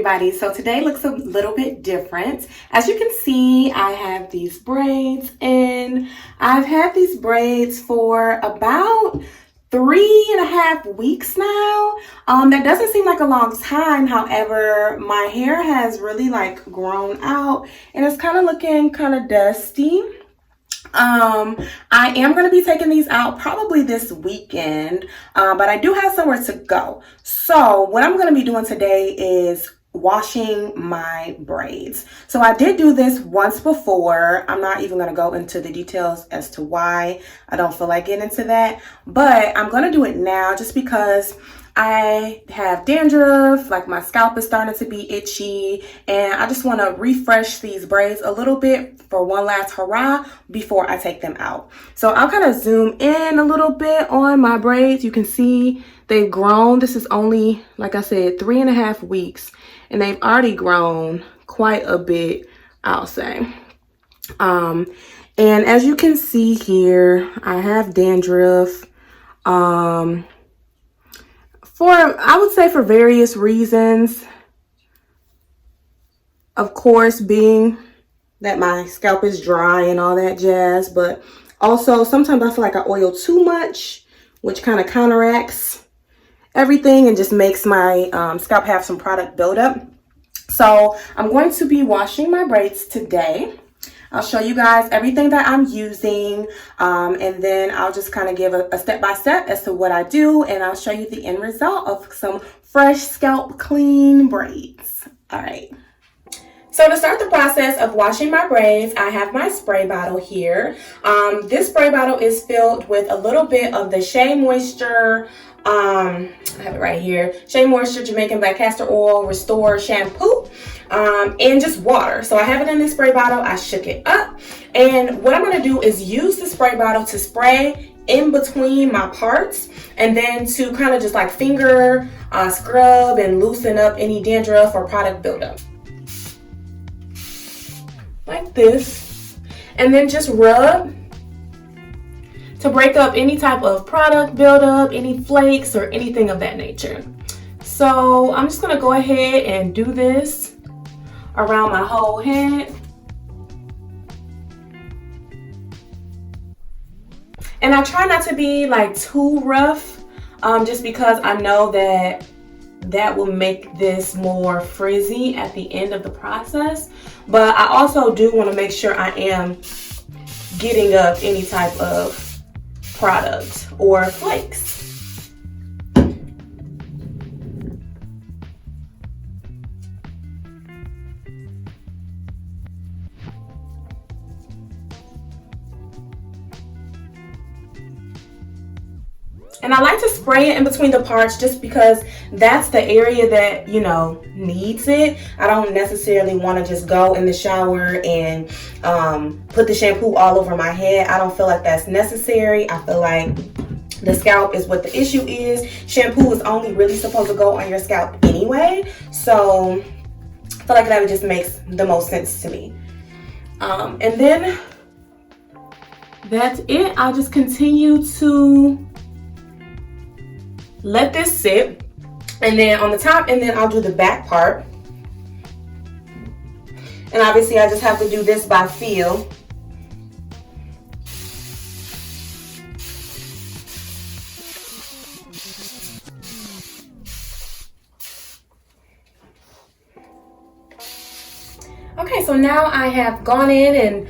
everybody. So today looks a little bit different. As you can see, I have these braids and I've had these braids for about 3.5 weeks now. That doesn't seem like a long time. However, my hair has really like grown out and it's kind of looking kind of dusty. I am going to be taking these out probably this weekend, but I do have somewhere to go. So what I'm going to be doing today is washing my braids. So I did do this once before. I'm not even going to go into the details as to why. I don't feel like getting into that, but I'm going to do it now just because I have dandruff, like my scalp is starting to be itchy, and I just want to refresh these braids a little bit for one last hurrah before I take them out. So I'll kind of zoom in a little bit on my braids. You can see they've grown. This is only, like I said, 3.5 weeks, and they've already grown quite a bit, I'll say. And as you can see here, I have dandruff. I would say for various reasons. Of course, being that my scalp is dry and all that jazz, but also sometimes I feel like I oil too much, which kind of counteracts everything and just makes my scalp have some product buildup. So I'm going to be washing my braids today. I'll show you guys everything that I'm using, and then I'll just kind of give a step-by-step as to what I do, and I'll show you the end result of some fresh scalp clean braids. All right. So to start the process of washing my braids, I have my spray bottle here. This spray bottle is filled with a little bit of the Shea Moisture, I have it right here, Shea Moisture Jamaican Black Castor Oil Restore Shampoo, and just water. So I have it in this spray bottle. I shook it up, and what I'm going to do is use the spray bottle to spray in between my parts, and then to kind of just like finger scrub and loosen up any dandruff or product buildup. Like this, and then just rub to break up any type of product buildup, any flakes or anything of that nature. So I'm just gonna go ahead and do this around my whole head. And I try not to be like too rough, just because I know that will make this more frizzy at the end of the process. But I also do want to make sure I am getting up any type of product or flakes. And I like to spray it in between the parts just because that's the area that, you know, needs it. I don't necessarily want to just go in the shower and put the shampoo all over my head. I don't feel like that's necessary. I feel like the scalp is what the issue is. Shampoo is only really supposed to go on your scalp anyway. So I feel like that just makes the most sense to me. And then that's it. I'll just continue to let this sit, and then on the top, and then I'll do the back part. And obviously I just have to do this by feel. Okay, so now I have gone in and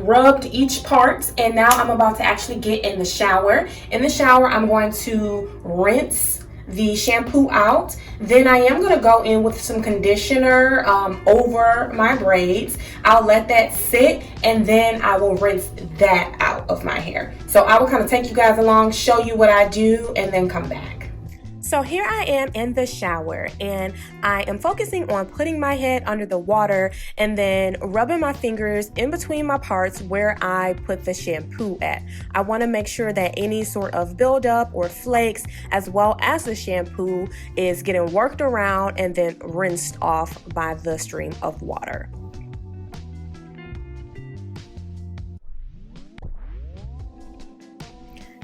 rubbed each part, and now I'm about to actually get in the shower. In the shower, I'm going to rinse the shampoo out. Then I am going to go in with some conditioner over my braids. I'll let that sit, and then I will rinse that out of my hair. So I will kind of take you guys along, show you what I do, and then come back. So here I am in the shower, and I am focusing on putting my head under the water and then rubbing my fingers in between my parts where I put the shampoo at. I want to make sure that any sort of buildup or flakes as well as the shampoo is getting worked around and then rinsed off by the stream of water.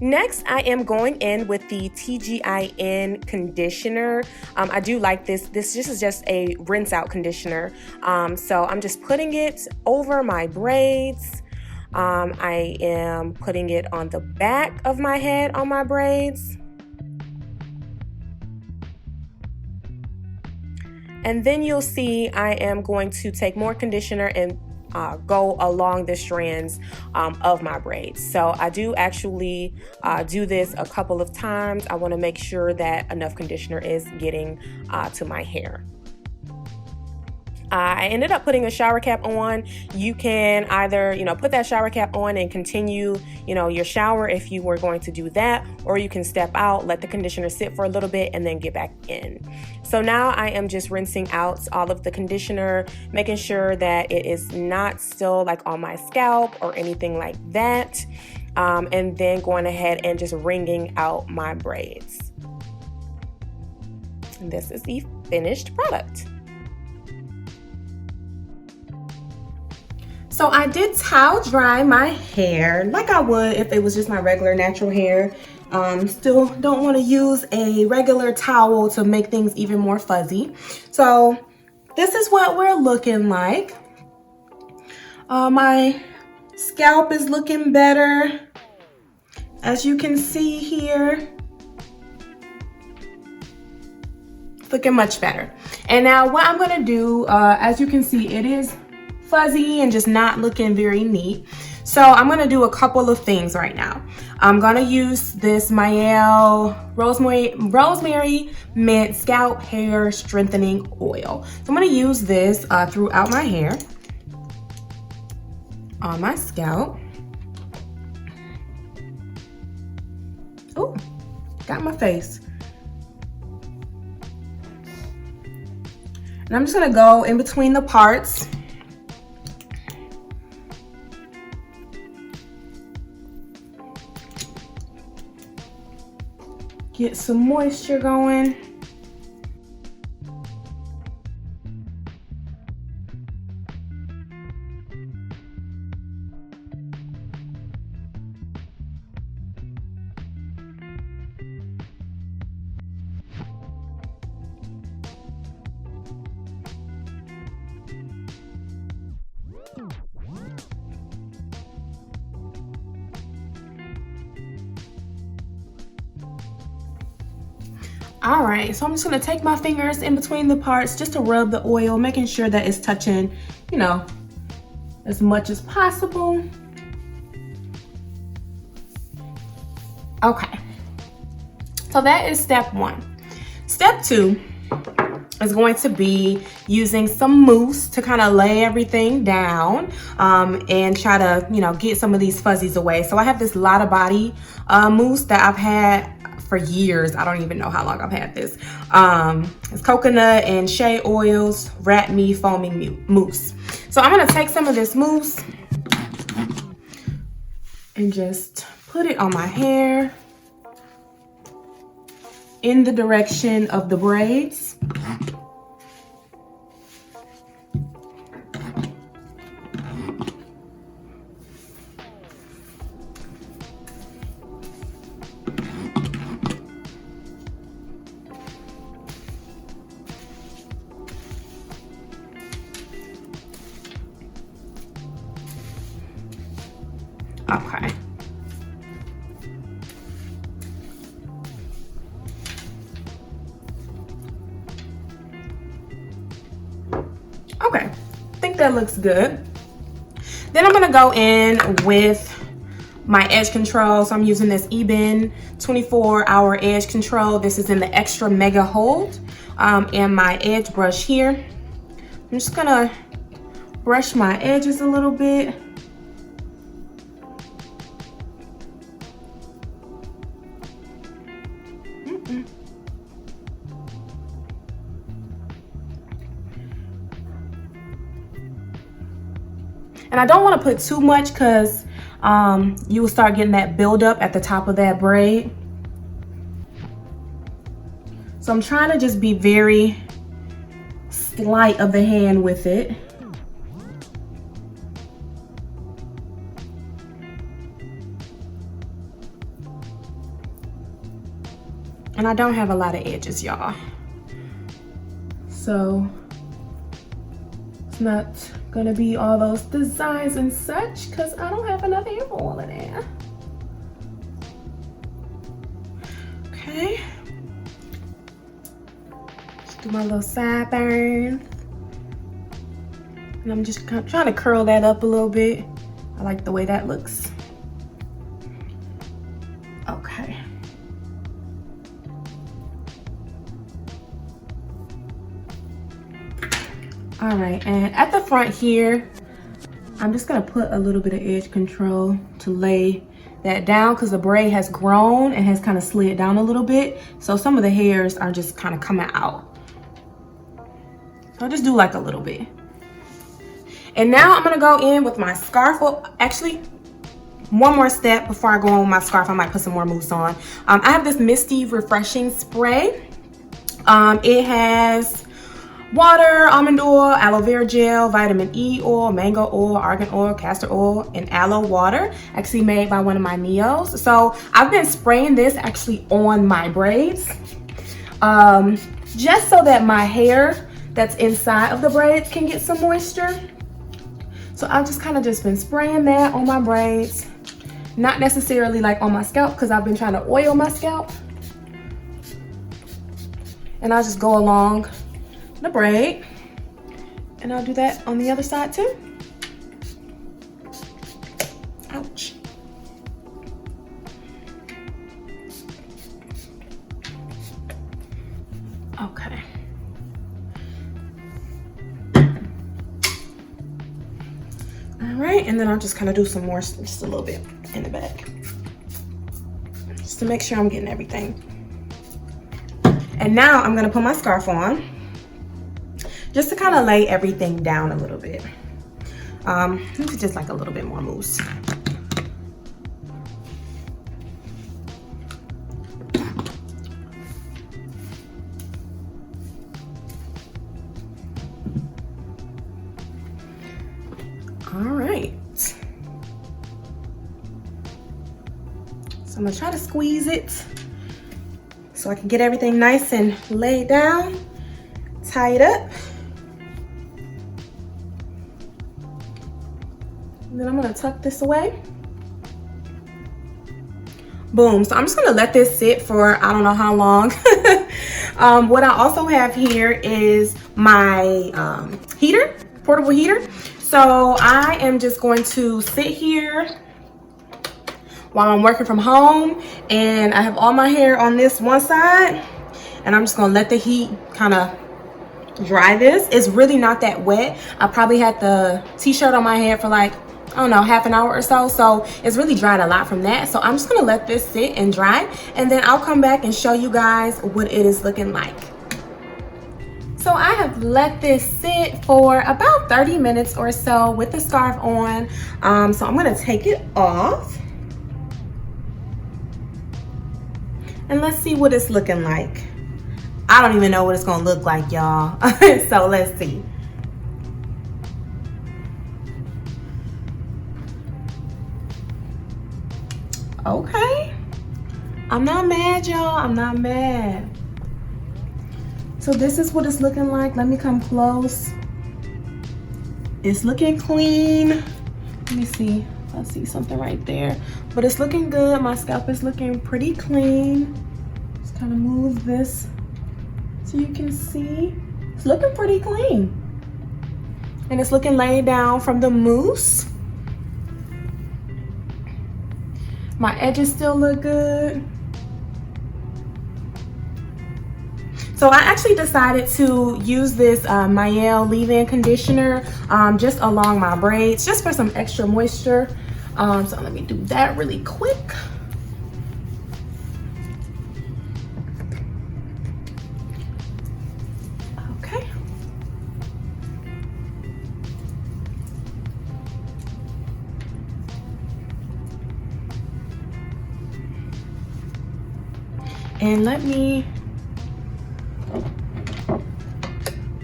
Next, I am going in with the TGIN conditioner. I do like this. This is just a rinse out conditioner. So I'm just putting it over my braids. I am putting it on the back of my head on my braids. And then you'll see I am going to take more conditioner and go along the strands of my braids. So I do actually do this a couple of times. I want to make sure that enough conditioner is getting to my hair. I ended up putting a shower cap on. You can either, put that shower cap on and continue, your shower if you were going to do that, or you can step out, let the conditioner sit for a little bit, and then get back in. So now I am just rinsing out all of the conditioner, making sure that it is not still like on my scalp or anything like that. And then going ahead and just wringing out my braids. And this is the finished product. So I did towel dry my hair like I would if it was just my regular natural hair. Still don't want to use a regular towel to make things even more fuzzy. So this is what we're looking like. My scalp is looking better, as you can see here. Looking much better. And now what I'm going to do, as you can see, it is fuzzy and just not looking very neat. So I'm going to do a couple of things right now. I'm going to use this Mielle Rosemary Mint Scalp Hair Strengthening Oil. So I'm going to use this throughout my hair, on my scalp. Oh, got my face. And I'm just going to go in between the parts. Get some moisture going. All right, so I'm just gonna take my fingers in between the parts just to rub the oil, making sure that it's touching, as much as possible. Okay, so that is step one. Step two is going to be using some mousse to kind of lay everything down and try to, get some of these fuzzies away. So I have this Lotta Body mousse that I've had for years. I don't even know how long I've had this. It's coconut and shea oils, rat me foaming mousse. So I'm gonna take some of this mousse and just put it on my hair in the direction of the braids. Okay. Okay, I think that looks good. Then I'm gonna go in with my edge control. So I'm using this Eben 24-hour edge control. This is in the extra mega hold, and my edge brush here. I'm just gonna brush my edges a little bit. And I don't want to put too much because you will start getting that buildup at the top of that braid. So I'm trying to just be very slight of the hand with it. And I don't have a lot of edges, y'all. So it's not gonna be all those designs and such because I don't have enough hair for all of that. Okay. Just do my little sideburn. And I'm just trying to curl that up a little bit. I like the way that looks. Okay. All right, and at the front here, I'm just gonna put a little bit of edge control to lay that down because the braid has grown and has kind of slid down a little bit. So some of the hairs are just kind of coming out. So I'll just do like a little bit. And now I'm gonna go in with my scarf. Well, actually, one more step before I go on with my scarf. I might put some more mousse on. I have this Misty Refreshing Spray. It has water, almond oil, aloe vera gel, vitamin E oil, mango oil, argan oil, castor oil, and aloe water, actually made by one of my Neos. So I've been spraying this actually on my braids, just so that my hair that's inside of the braids can get some moisture. So I've just kind of just been spraying that on my braids, not necessarily like on my scalp because I've been trying to oil my scalp. And I'll just go along the braid, and I'll do that on the other side too. Ouch. Okay. All right, and then I'll just kind of do some more, just a little bit in the back, just to make sure I'm getting everything. And now I'm gonna put my scarf on, just to kind of lay everything down a little bit. This is just like a little bit more mousse. All right. So I'm gonna try to squeeze it so I can get everything nice and laid down, tie it up. And then I'm gonna tuck this away. Boom. So I'm just gonna let this sit for I don't know how long. What I also have here is my heater, portable heater. So I am just going to sit here while I'm working from home, and I have all my hair on this one side, and I'm just gonna let the heat kind of dry this. It's really not that wet. I probably had the t-shirt on my head for like, I don't know, half an hour or so. So it's really dried a lot from that. So I'm just gonna let this sit and dry, and then I'll come back and show you guys what it is looking like. So I have let this sit for about 30 minutes or so with the scarf on. So I'm gonna take it off. And let's see what it's looking like. I don't even know what it's gonna look like, y'all. So let's see. Okay. I'm not mad, y'all. I'm not mad. So this is what it's looking like. Let me come close. It's looking clean. Let me see. I see something right there. But it's looking good. My scalp is looking pretty clean. Just kind of move this so you can see. It's looking pretty clean. And it's looking laid down from the mousse. My edges still look good. So I actually decided to use this Mielle leave-in conditioner just along my braids, just for some extra moisture. So let me do that really quick. Okay. And let me,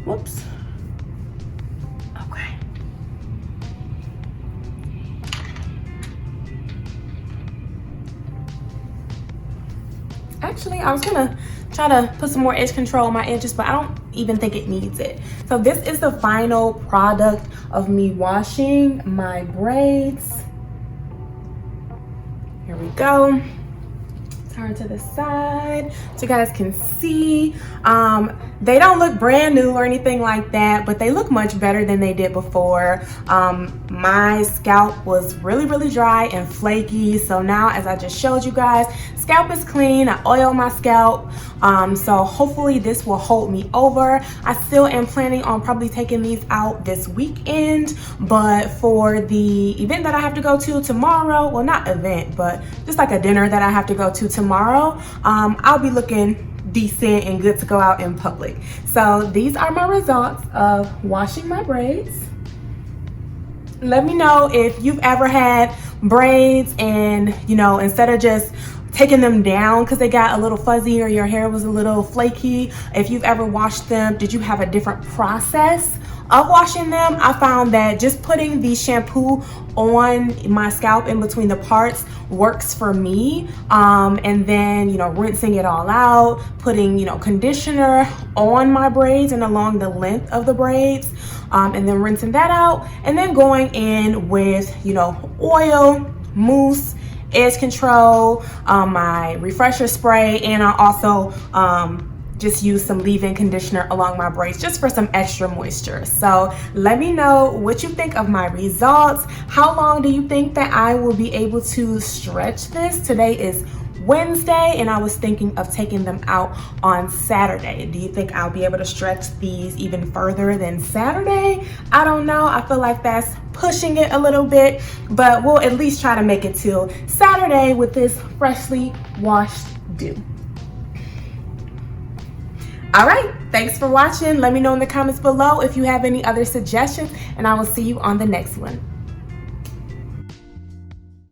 whoops. Okay. Actually, I was gonna try to put some more edge control on my edges, but I don't even think it needs it. So this is the final product of me washing my braids. Here we go. Turn to the side so you guys can see. They don't look brand new or anything like that, but they look much better than they did before. My scalp was really dry and flaky, so now, as I just showed you guys, scalp is clean. I oil my scalp, so hopefully this will hold me over. I still am planning on probably taking these out this weekend, but for the event that I have to go to tomorrow, well, not event, but just like a dinner that I have to go to tomorrow, I'll be looking decent and good to go out in public. So these are my results of washing my braids. Let me know if you've ever had braids and, you know, instead of just taking them down because they got a little fuzzy or your hair was a little flaky, if you've ever washed them, did you have a different process of washing them? I found that just putting the shampoo on my scalp in between the parts works for me, and then, you know, rinsing it all out, putting, you know, conditioner on my braids and along the length of the braids, and then rinsing that out, and then going in with, you know, oil, mousse, edge control, my refresher spray, and I also just use some leave-in conditioner along my braids just for some extra moisture. So let me know what you think of my results. How long do you think that I will be able to stretch this? Today is Wednesday, and I was thinking of taking them out on Saturday. Do you think I'll be able to stretch these even further than Saturday? I don't know. I feel like that's pushing it a little bit, but we'll at least try to make it till Saturday with this freshly washed do. All right, thanks for watching. Let me know in the comments below if you have any other suggestions, and I will see you on the next one.